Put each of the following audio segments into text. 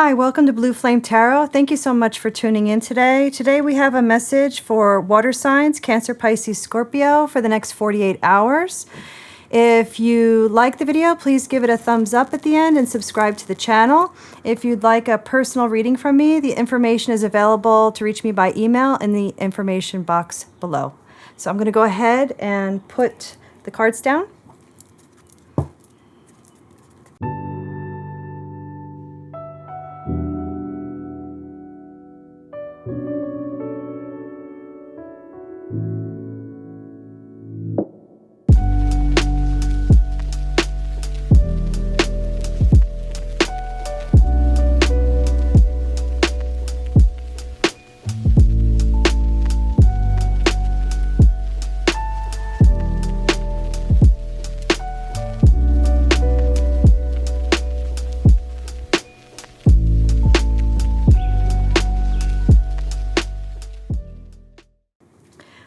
Hi, welcome to Blue Flame Tarot. Thank you so much for tuning in today. Today we have a message for water signs, Cancer, Pisces, Scorpio for the next 48 hours. If you like the video, please give it a thumbs up at the end and subscribe to the channel. If you'd like a personal reading from me, the information is available to reach me by email in the information box below. So I'm going to go ahead and put the cards down.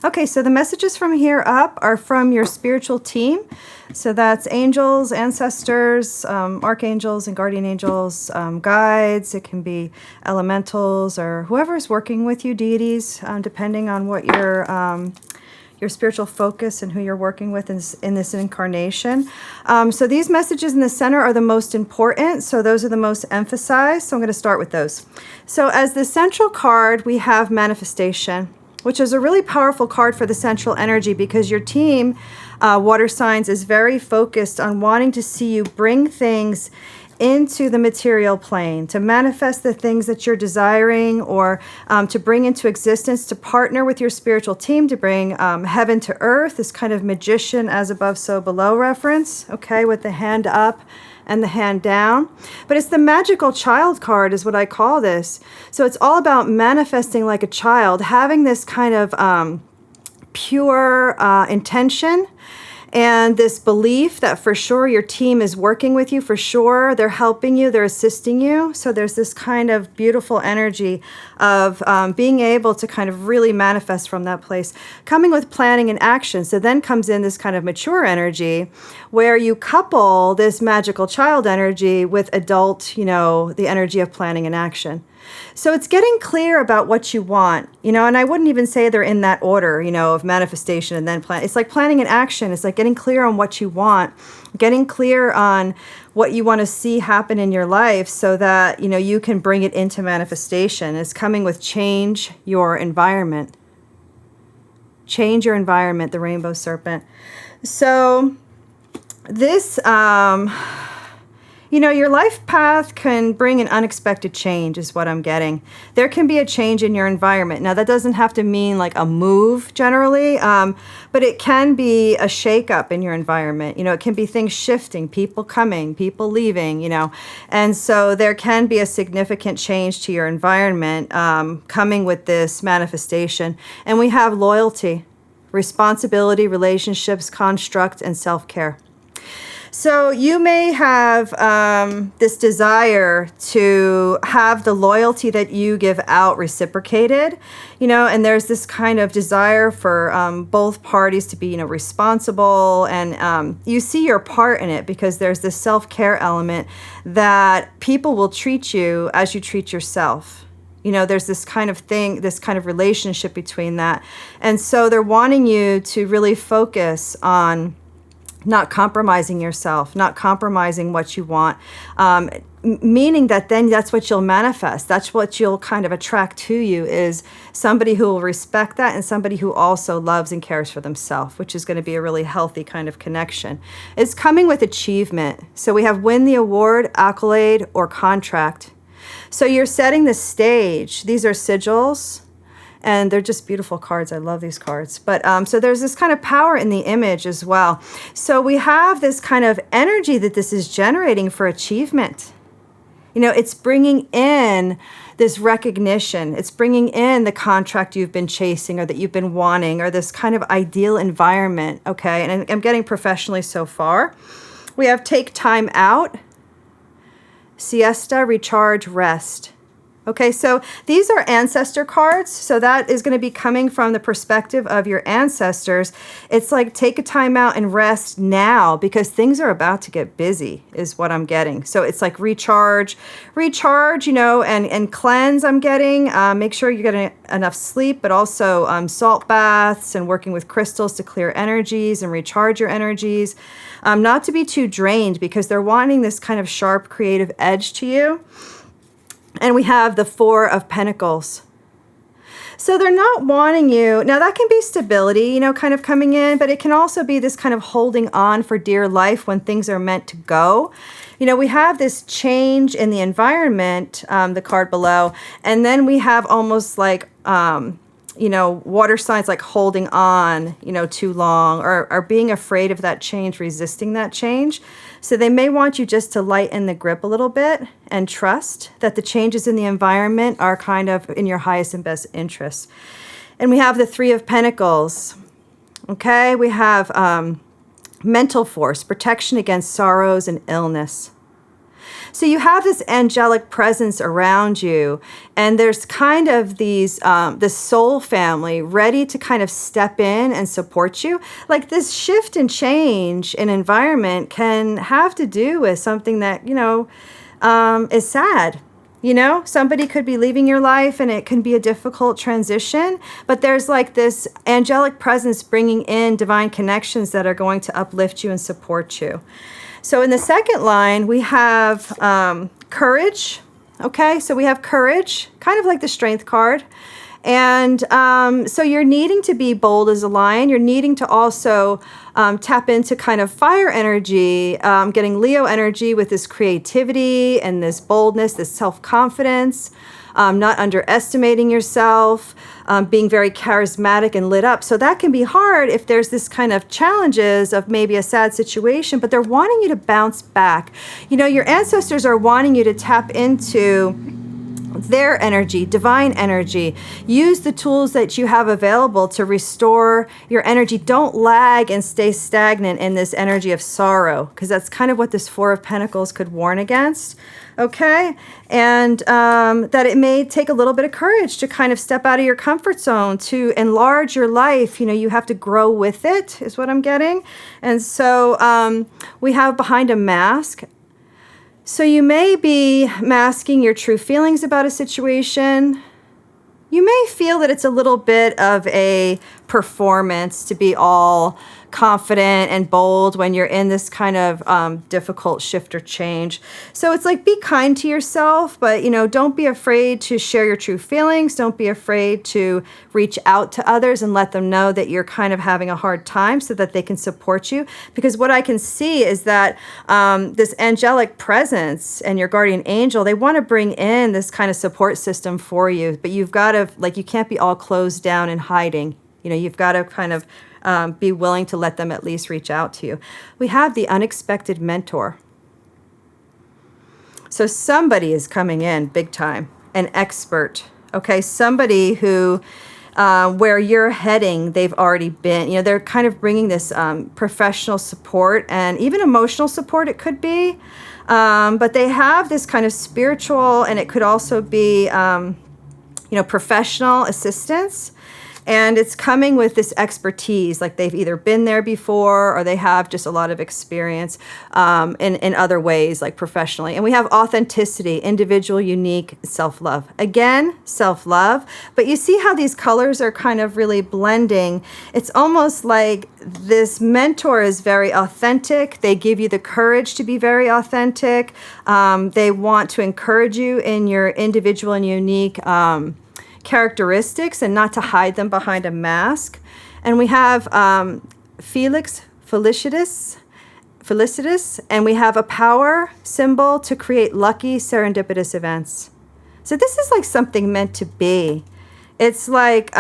Okay, so the messages from here up are from your spiritual team. So that's angels, ancestors, archangels and guardian angels, guides. It can be elementals or whoever's working with you, deities, depending on what your spiritual focus and who you're working with in this incarnation. So these messages in the center are the most important. So those are the most emphasized. So I'm going to start with those. So as the central card, we have manifestation, which is a really powerful card for the central energy because your team, water signs, is very focused on wanting to see you bring things into the material plane, to manifest the things that you're desiring or to bring into existence, to partner with your spiritual team, to bring heaven to earth, this kind of magician as above, so below reference, okay, with the hand up and the hand down. But it's the magical child card is what I call this. So it's all about manifesting like a child, having this kind of pure intention and this belief that for sure your team is working with you, for sure they're helping you, they're assisting you. So there's this kind of beautiful energy of being able to kind of really manifest from that place, coming with planning and action. So then comes in this kind of mature energy where you couple this magical child energy with adult, the energy of planning and action. So it's getting clear about what you want, and I wouldn't even say they're in that order, of manifestation and then plan. It's like planning and action. It's like getting clear on what you want, getting clear on what you want to see happen in your life so that, you can bring it into manifestation. It's coming with change your environment. Change your environment, the rainbow serpent. So this, your life path can bring an unexpected change is what I'm getting. There can be a change in your environment. Now, that doesn't have to mean like a move generally, but it can be a shakeup in your environment. It can be things shifting, people coming, people leaving, And so there can be a significant change to your environment coming with this manifestation. And we have loyalty, responsibility, relationships, construct, and self-care. So you may have this desire to have the loyalty that you give out reciprocated, and there's this kind of desire for both parties to be, responsible, and you see your part in it because there's this self-care element that people will treat you as you treat yourself. There's this kind of thing, this kind of relationship between that. And so they're wanting you to really focus on not compromising yourself, not compromising what you want, meaning that then that's what you'll manifest. That's what you'll kind of attract to you is somebody who will respect that and somebody who also loves and cares for themselves, which is going to be a really healthy kind of connection. It's coming with achievement. So we have win the award, accolade, or contract. So you're setting the stage. These are sigils. And they're just beautiful cards. I love these cards. But so there's this kind of power in the image as well. So we have this kind of energy that this is generating for achievement. It's bringing in this recognition. It's bringing in the contract you've been chasing or that you've been wanting or this kind of ideal environment. Okay, and I'm getting professionally so far. We have take time out, siesta, recharge, rest. Okay, so these are ancestor cards. So that is going to be coming from the perspective of your ancestors. It's like take a time out and rest now because things are about to get busy is what I'm getting. So it's like recharge, and cleanse I'm getting. Make sure you're getting enough sleep, but also salt baths and working with crystals to clear energies and recharge your energies. Not to be too drained because they're wanting this kind of sharp creative edge to you. And we have the Four of Pentacles. So they're not wanting you. Now that can be stability, kind of coming in, but it can also be this kind of holding on for dear life when things are meant to go. We have this change in the environment, the card below, and then we have almost like, water signs like holding on, too long or being afraid of that change, resisting that change. So they may want you just to lighten the grip a little bit and trust that the changes in the environment are kind of in your highest and best interest. And we have the Three of Pentacles. Okay, we have mental force, protection against sorrows and illness. So you have this angelic presence around you, and there's kind of these this soul family ready to kind of step in and support you. Like this shift and change in environment can have to do with something that is sad. Somebody could be leaving your life and it can be a difficult transition, but there's like this angelic presence bringing in divine connections that are going to uplift you and support you. So in the second line, we have courage. Okay, so we have courage, kind of like the strength card. And so you're needing to be bold as a lion. You're needing to also tap into kind of fire energy, getting Leo energy with this creativity and this boldness, this self-confidence, not underestimating yourself, being very charismatic and lit up. So that can be hard if there's this kind of challenges of maybe a sad situation, but they're wanting you to bounce back. Your ancestors are wanting you to tap into their energy, divine energy. Use the tools that you have available to restore your energy. Don't lag and stay stagnant in this energy of sorrow, because that's kind of what this Four of Pentacles could warn against. Okay, and that it may take a little bit of courage to kind of step out of your comfort zone, to enlarge your life. You have to grow with it, is what I'm getting. And so we have behind a mask. So you may be masking your true feelings about a situation. You may feel that it's a little bit of a performance to be all confident and bold when you're in this kind of difficult shift or change. So it's like, be kind to yourself, but don't be afraid to share your true feelings. Don't be afraid to reach out to others and let them know that you're kind of having a hard time so that they can support you. Because what I can see is that this angelic presence and your guardian angel, they want to bring in this kind of support system for you, but you've got to, you can't be all closed down and hiding. You've got to kind of be willing to let them at least reach out to you. We have the unexpected mentor. So somebody is coming in big time, an expert. Okay, somebody who, where you're heading, they've already been. They're kind of bringing this professional support and even emotional support, it could be. But they have this kind of spiritual, and it could also be, professional assistance. And it's coming with this expertise, like they've either been there before or they have just a lot of experience in other ways, like professionally. And we have authenticity, individual, unique, self-love. Again, self-love. But you see how these colors are kind of really blending. It's almost like this mentor is very authentic. They give you the courage to be very authentic. They want to encourage you in your individual and unique characteristics and not to hide them behind a mask. And we have felicitous, and we have a power symbol to create lucky serendipitous events. So this is like something meant to be. It's like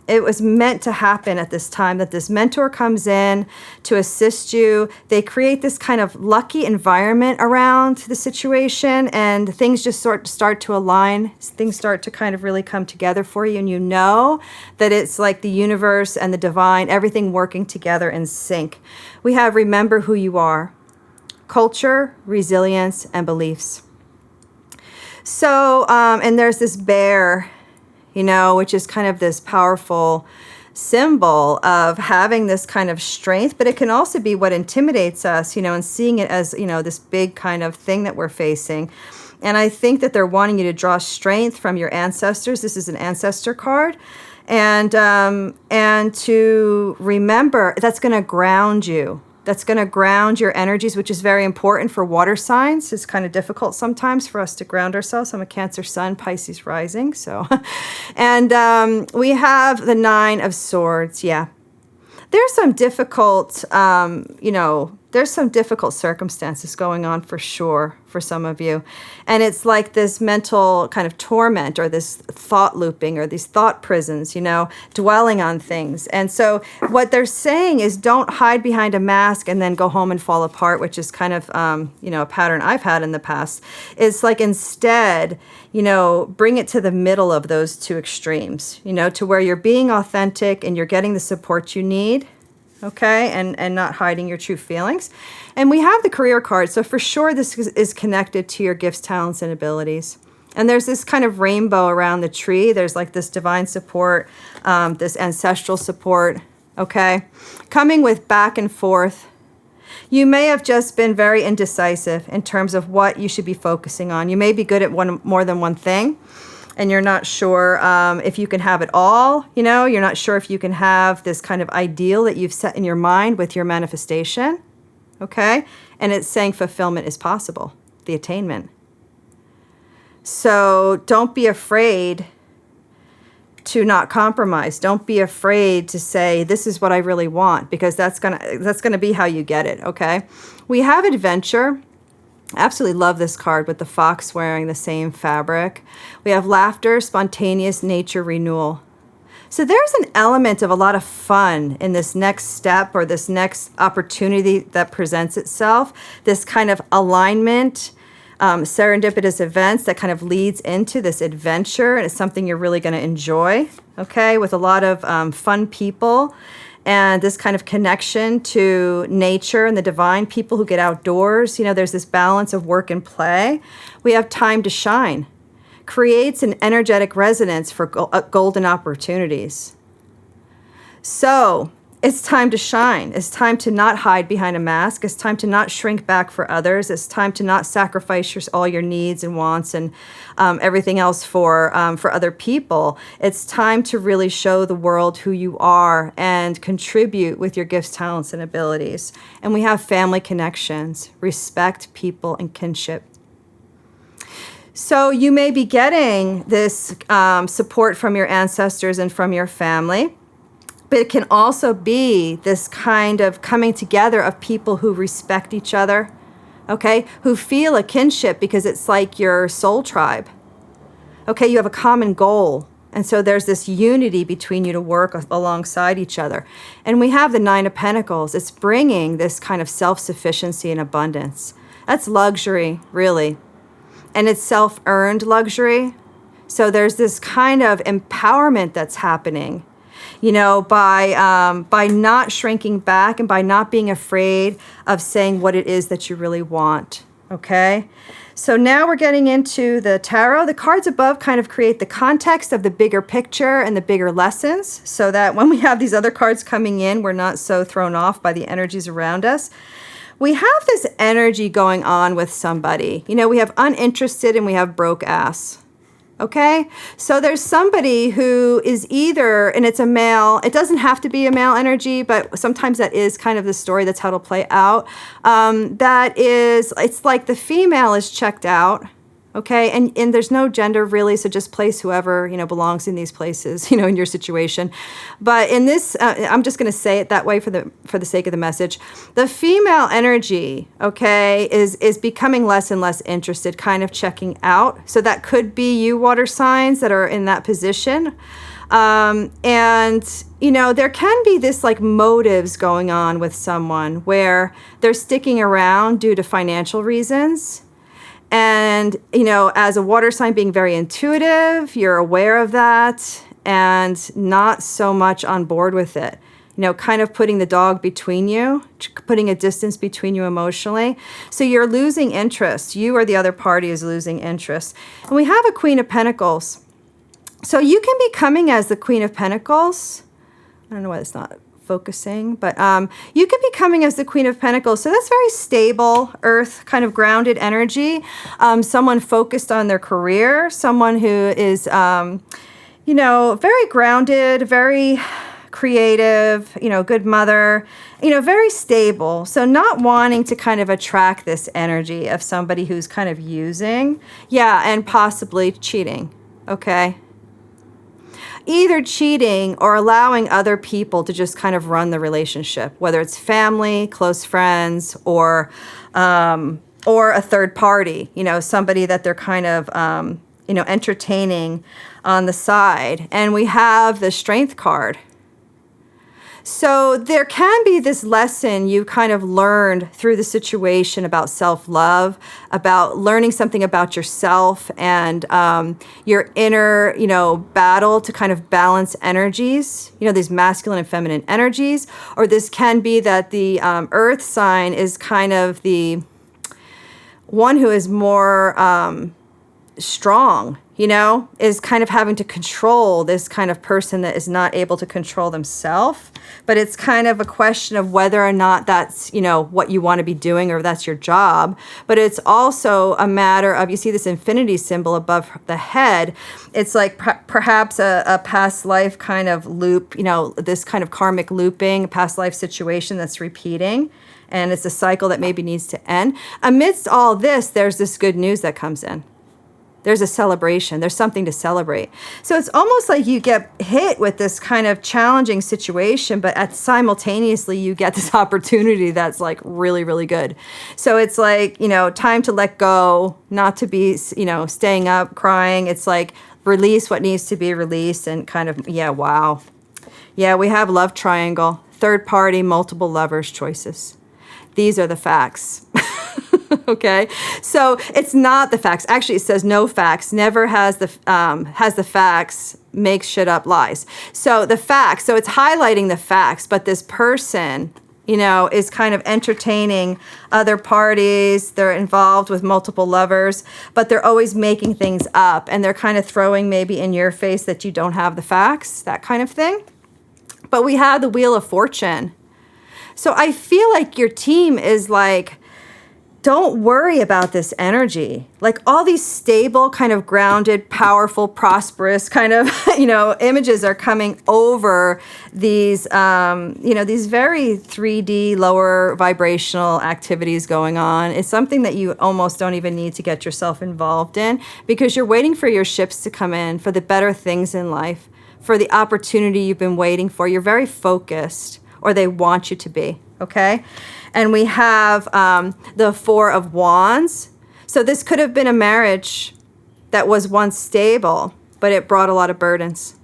it was meant to happen at this time, that this mentor comes in to assist you. They create this kind of lucky environment around the situation, and things just start to align. Things start to kind of really come together for you, and you know that it's like the universe and the divine, everything working together in sync. We have remember who you are, culture, resilience, and beliefs. So, and there's this bear, which is kind of this powerful symbol of having this kind of strength, but it can also be what intimidates us, and seeing it as, this big kind of thing that we're facing. And I think that they're wanting you to draw strength from your ancestors. This is an ancestor card. And to remember, that's going to ground you. That's going to ground your energies, which is very important for water signs. It's kind of difficult sometimes for us to ground ourselves. I'm a Cancer sun, Pisces rising. So, and we have the 9 of Swords. Yeah. There's some difficult, there's some difficult circumstances going on for sure for some of you. And it's like this mental kind of torment or this thought looping or these thought prisons, dwelling on things. And so what they're saying is don't hide behind a mask and then go home and fall apart, which is kind of, a pattern I've had in the past. It's like instead, bring it to the middle of those two extremes, to where you're being authentic and you're getting the support you need. Okay, and not hiding your true feelings. And we have the career card, so for sure this is connected to your gifts, talents, and abilities. And there's this kind of rainbow around the tree. There's like this divine support, this ancestral support, okay? Coming with back and forth. You may have just been very indecisive in terms of what you should be focusing on. You may be good at more than one thing. And you're not sure if you can have it all, you're not sure if you can have this kind of ideal that you've set in your mind with your manifestation, okay? And it's saying fulfillment is possible, the attainment. So don't be afraid to not compromise. Don't be afraid to say, this is what I really want, because that's gonna be how you get it, okay? We have adventure. Absolutely love this card with the fox wearing the same fabric. We have laughter, spontaneous nature renewal. So there's an element of a lot of fun in this next step or this next opportunity that presents itself, this kind of alignment, serendipitous events that kind of leads into this adventure. And it's something you're really going to enjoy, okay, with a lot of fun people. And this kind of connection to nature and the divine, people who get outdoors. There's this balance of work and play. We have time to shine. Creates an energetic resonance for golden opportunities. So it's time to shine. It's time to not hide behind a mask. It's time to not shrink back for others. It's time to not sacrifice all your needs and wants and everything else for other people. It's time to really show the world who you are and contribute with your gifts, talents, and abilities. And we have family connections, respect, people, and kinship. So you may be getting this support from your ancestors and from your family. But it can also be this kind of coming together of people who respect each other, okay, who feel a kinship because it's like your soul tribe. Okay, you have a common goal. And so there's this unity between you to work alongside each other. And we have the 9 of Pentacles. It's bringing this kind of self-sufficiency and abundance. That's luxury, really. And it's self-earned luxury. So there's this kind of empowerment that's happening. By not shrinking back and by not being afraid of saying what it is that you really want, okay? So now we're getting into the tarot. The cards above kind of create the context of the bigger picture and the bigger lessons so that when we have these other cards coming in, we're not so thrown off by the energies around us. We have this energy going on with somebody. We have uninterested and we have broke ass. Okay, so there's somebody who is either, and it's a male, it doesn't have to be a male energy, but sometimes that is kind of the story, that's how it'll play out. It's like the female is checked out, okay, and there's no gender really, so just place whoever, belongs in these places, in your situation. But in this, I'm just going to say it that way for the sake of the message. The female energy, okay, is becoming less and less interested, kind of checking out. So that could be you, water signs, that are in that position. And there can be this like motives going on with someone where they're sticking around due to financial reasons. And, as a water sign being very intuitive, you're aware of that and not so much on board with it. kind of putting the dog between you, putting a distance between you emotionally. So you're losing interest. You or the other party is losing interest. And we have a Queen of Pentacles. So you can be coming as the Queen of Pentacles. I don't know why it's not focusing, but you could be coming as the Queen of Pentacles. So that's very stable, earth, kind of grounded energy. Someone focused on their career, someone who is, very grounded, very creative, good mother, very stable. So not wanting to kind of attract this energy of somebody who's kind of using, and possibly cheating, okay? Either cheating or allowing other people to just kind of run the relationship, whether it's family, close friends, or a third party, somebody that they're kind of, entertaining on the side. And we have the Strength card. So there can be this lesson you kind of learned through the situation about self-love, about learning something about yourself and your inner, battle to kind of balance energies, these masculine and feminine energies. Or this can be that the earth sign is kind of the one who is more strong, is kind of having to control this kind of person that is not able to control themselves. But it's kind of a question of whether or not that's, what you want to be doing or that's your job. But it's also a matter of, you see this infinity symbol above the head. It's like perhaps a past life kind of loop, this kind of karmic looping, past life situation that's repeating. And it's a cycle that maybe needs to end. Amidst all this, there's this good news that comes in. There's a celebration. There's something to celebrate. So it's almost like you get hit with this kind of challenging situation, but simultaneously you get this opportunity that's like really, really good. So it's like, time to let go, not to be, staying up, crying. It's like release what needs to be released and kind of, wow. Yeah, we have love triangle, third party, multiple lovers choices. These are the facts. Okay, so it's not the facts. Actually, it says no facts. Never has the facts. Makes shit up, lies. So the facts. So it's highlighting the facts. But this person, is kind of entertaining other parties. They're involved with multiple lovers, but they're always making things up, and they're kind of throwing maybe in your face that you don't have the facts, that kind of thing. But we have the Wheel of Fortune. So I feel like your team is like, don't worry about this energy. Like all these stable, kind of grounded, powerful, prosperous kind of, images are coming over these, these very 3D, lower vibrational activities going on. It's something that you almost don't even need to get yourself involved in because you're waiting for your ships to come in, for the better things in life, for the opportunity you've been waiting for. You're very focused, or they want you to be, okay? And we have the Four of Wands. So this could have been a marriage that was once stable, but it brought a lot of burdens,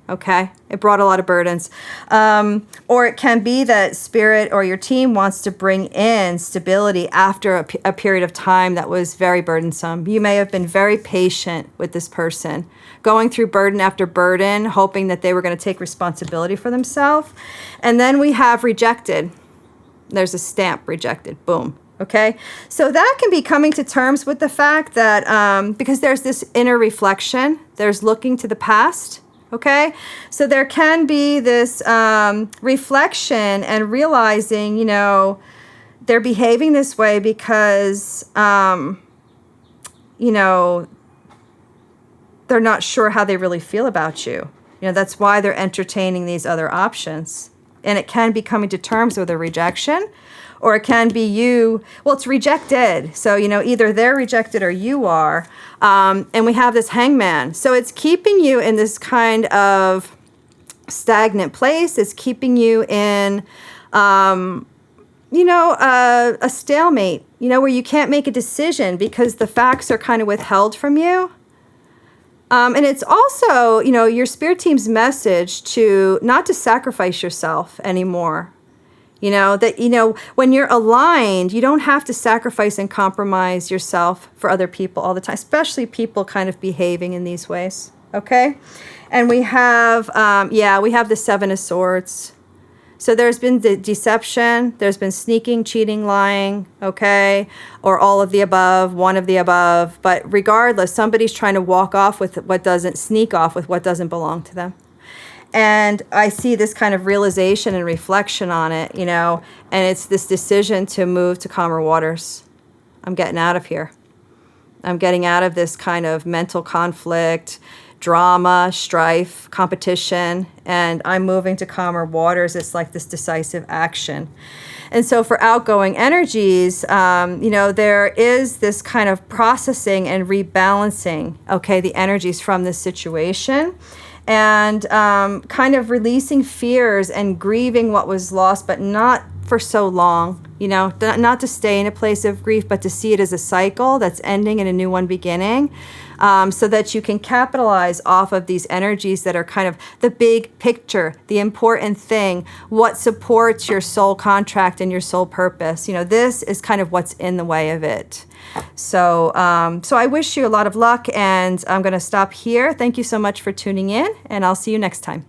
okay? It brought a lot of burdens. Or it can be that spirit or your team wants to bring in stability after a period of time that was very burdensome. You may have been very patient with this person, going through burden after burden, hoping that they were going to take responsibility for themselves. And then we have rejected. There's a stamp, rejected, boom, okay? So that can be coming to terms with the fact that, because there's this inner reflection, there's looking to the past, okay? So there can be this reflection and realizing, they're behaving this way because, they're not sure how they really feel about you. That's why they're entertaining these other options. And it can be coming to terms with a rejection, or it can be you. Well, it's rejected. So, either they're rejected or you are. And we have this Hangman. So it's keeping you in this kind of stagnant place. It's keeping you in, a stalemate, where you can't make a decision because the facts are kind of withheld from you. And it's also, your spirit team's message to not to sacrifice yourself anymore. That, when you're aligned, you don't have to sacrifice and compromise yourself for other people all the time, especially people kind of behaving in these ways. Okay. And we have, we have the Seven of Swords. So there's been deception, there's been sneaking, cheating, lying, okay, or all of the above, one of the above. But regardless, somebody's trying to walk off with what doesn't, sneak off with what doesn't belong to them. And I see this kind of realization and reflection on it, you know, and it's this decision to move to calmer waters. I'm getting out of here. I'm getting out of this kind of mental conflict, drama, strife, competition, and I'm moving to calmer waters. It's like this decisive action. And so for outgoing energies, you know, there is this kind of processing and rebalancing, okay, the energies from this situation, and kind of releasing fears and grieving what was lost, but not for so long, you know, not to stay in a place of grief, but to see it as a cycle that's ending and a new one beginning, so that you can capitalize off of these energies that are kind of the big picture, the important thing, what supports your soul contract and your soul purpose. You know, this is kind of what's in the way of it. So, so I wish you a lot of luck, and I'm going to stop here. Thank you so much for tuning in, and I'll see you next time.